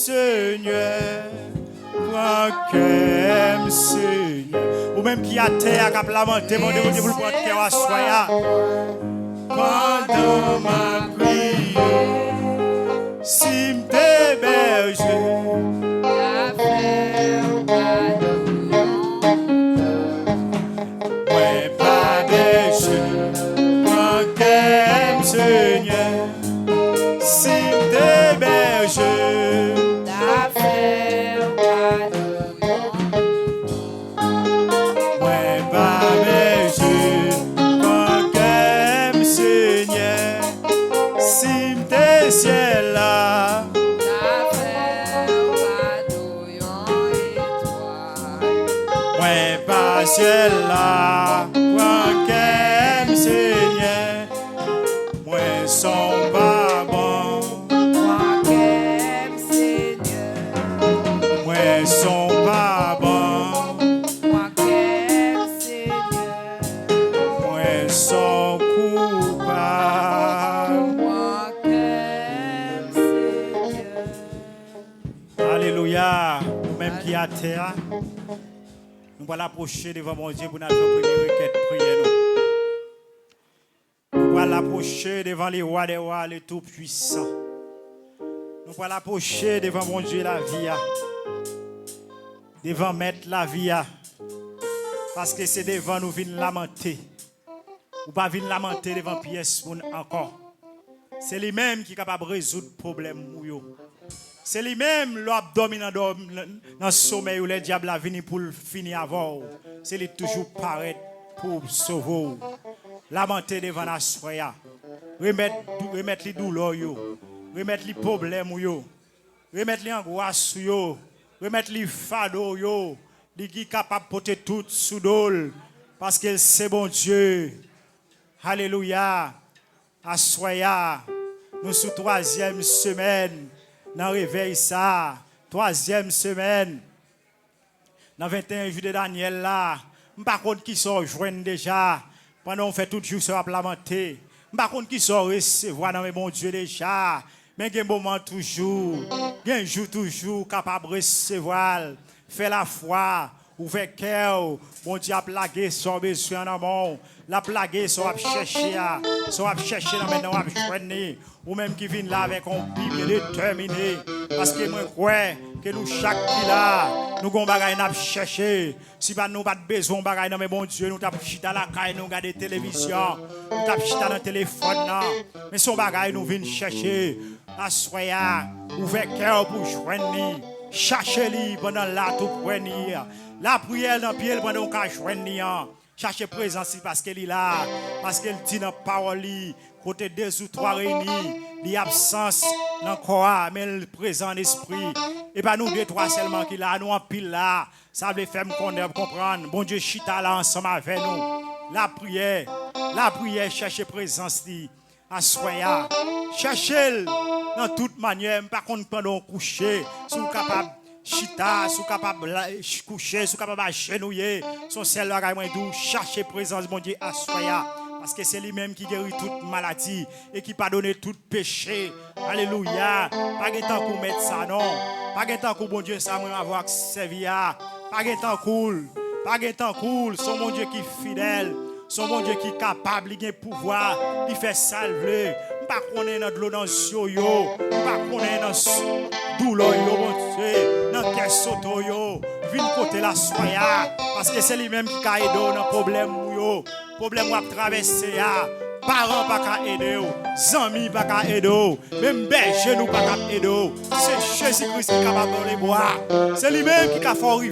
Seigneur, prends Seigneur. Ou même qui a terre, qui a lamenté, mon Dieu, vous le prenez cœur à soya. Pendant ma prière, si m'héberge, ouais, pas berger, prends Seigneur, si m'héberge. Ciel là, moi qu'aime Seigneur, moi son pas bon, moi qu'aime Seigneur, moi son pas bon, moi qu'aime Seigneur, moi son coupable, moi qu'aime Seigneur. Alléluia, nous-mêmes qui à terre. Nous allons approcher devant mon Dieu pour notre première requête prière. Nous allons approcher devant les rois des rois, les tout-puissants. Nous allons approcher devant mon Dieu la vie. Devant mettre la vie. Parce que c'est devant nous venir lamenter. Ou pas venir lamenter devant pièce encore. C'est lui-même qui est capable de résoudre le problème. C'est lui-même l'abdomen dans le sommeil où le diable a venu pour finir avant. C'est lui toujours paraître pour sauver. Lamenter devant la soya. Remettre les douleurs, remettre les problèmes, remettre les angoisses, remettre les fardeaux, qui est capable de porter tout sous dol. Parce que c'est bon Dieu. Alléluia. À soya. Nous sommes troisième semaine. Dans le réveil, ça, troisième semaine, dans 21 jours de Daniel, là, je ne sais pas qui sont joints déjà, pendant qu'on fait tout le jour, ça va lamenter. Je ne sais pas qui sont recevoir dans mes bons Dieu déjà, mais il y a un moment toujours, il y a un jour toujours capable de recevoir, faire la foi, ouvrir cœur, mon Dieu a plagué son besoin dans le monde, la plagué, ça va chercher, dans maintenant, on va joindre. Ou même qui viennent là avec une Bible déterminée. Parce que moi, je crois que nous, chaque qui là, nous avons des bagages à chercher. Si nous n'avons pas besoin de bagages, mais bon Dieu, nous avons chita la caille, nous regardons la télévision, nous avons chita dans le téléphone. Mais son bagage, nous venons chercher. Assoya, ouvrez cœur pour joindre. Cherchez-le pendant là, tout prendre. La prière dans le pied pendant qu'on joindre. Cherchez présence parce qu'elle est là. Parce qu'elle dit dans la parole. Côté 2 ou 3 réunis, l'absence dans le corps, mais le présent d'esprit. Et pas nous 2 3 seulement qui là, nous en pile là. Ça veut faire me comprendre. Bon Dieu, chita là ensemble avec nous. La prière, cherchez présence. Assoya. Cherchez dans toute manière, par contre, pendant coucher, si vous capable. Chita, si vous capable coucher, si vous capable agenouiller, son seul bagage doux, cherchez présence, bon Dieu, assoya. Parce que c'est lui-même qui guérit toute maladie et qui pardonne tout péché. Alléluia. Pas de temps pour mettre ça, non. Pas de temps pour bon Dieu, ça, moi, avoir servi. Pas de temps cool. Pas de temps cool. Son bon Dieu qui est fidèle. Son bon Dieu qui est capable, il a pouvoir. Il fait salver. Pas qu'on est dans de l'eau dans le yo. Pas qu'on est dans douleur, bon Dieu. Dans le soto, yo. Vine côté la soya. Parce que c'est lui-même qui a aidé dans le problème, yo. Problème ou à traverser, parents pas qu'à aider, amis pas qu'à aider, même berger nous pas qu'à aider. C'est Jésus-Christ qui est capable de les boire. C'est lui-même qui a fait arriver.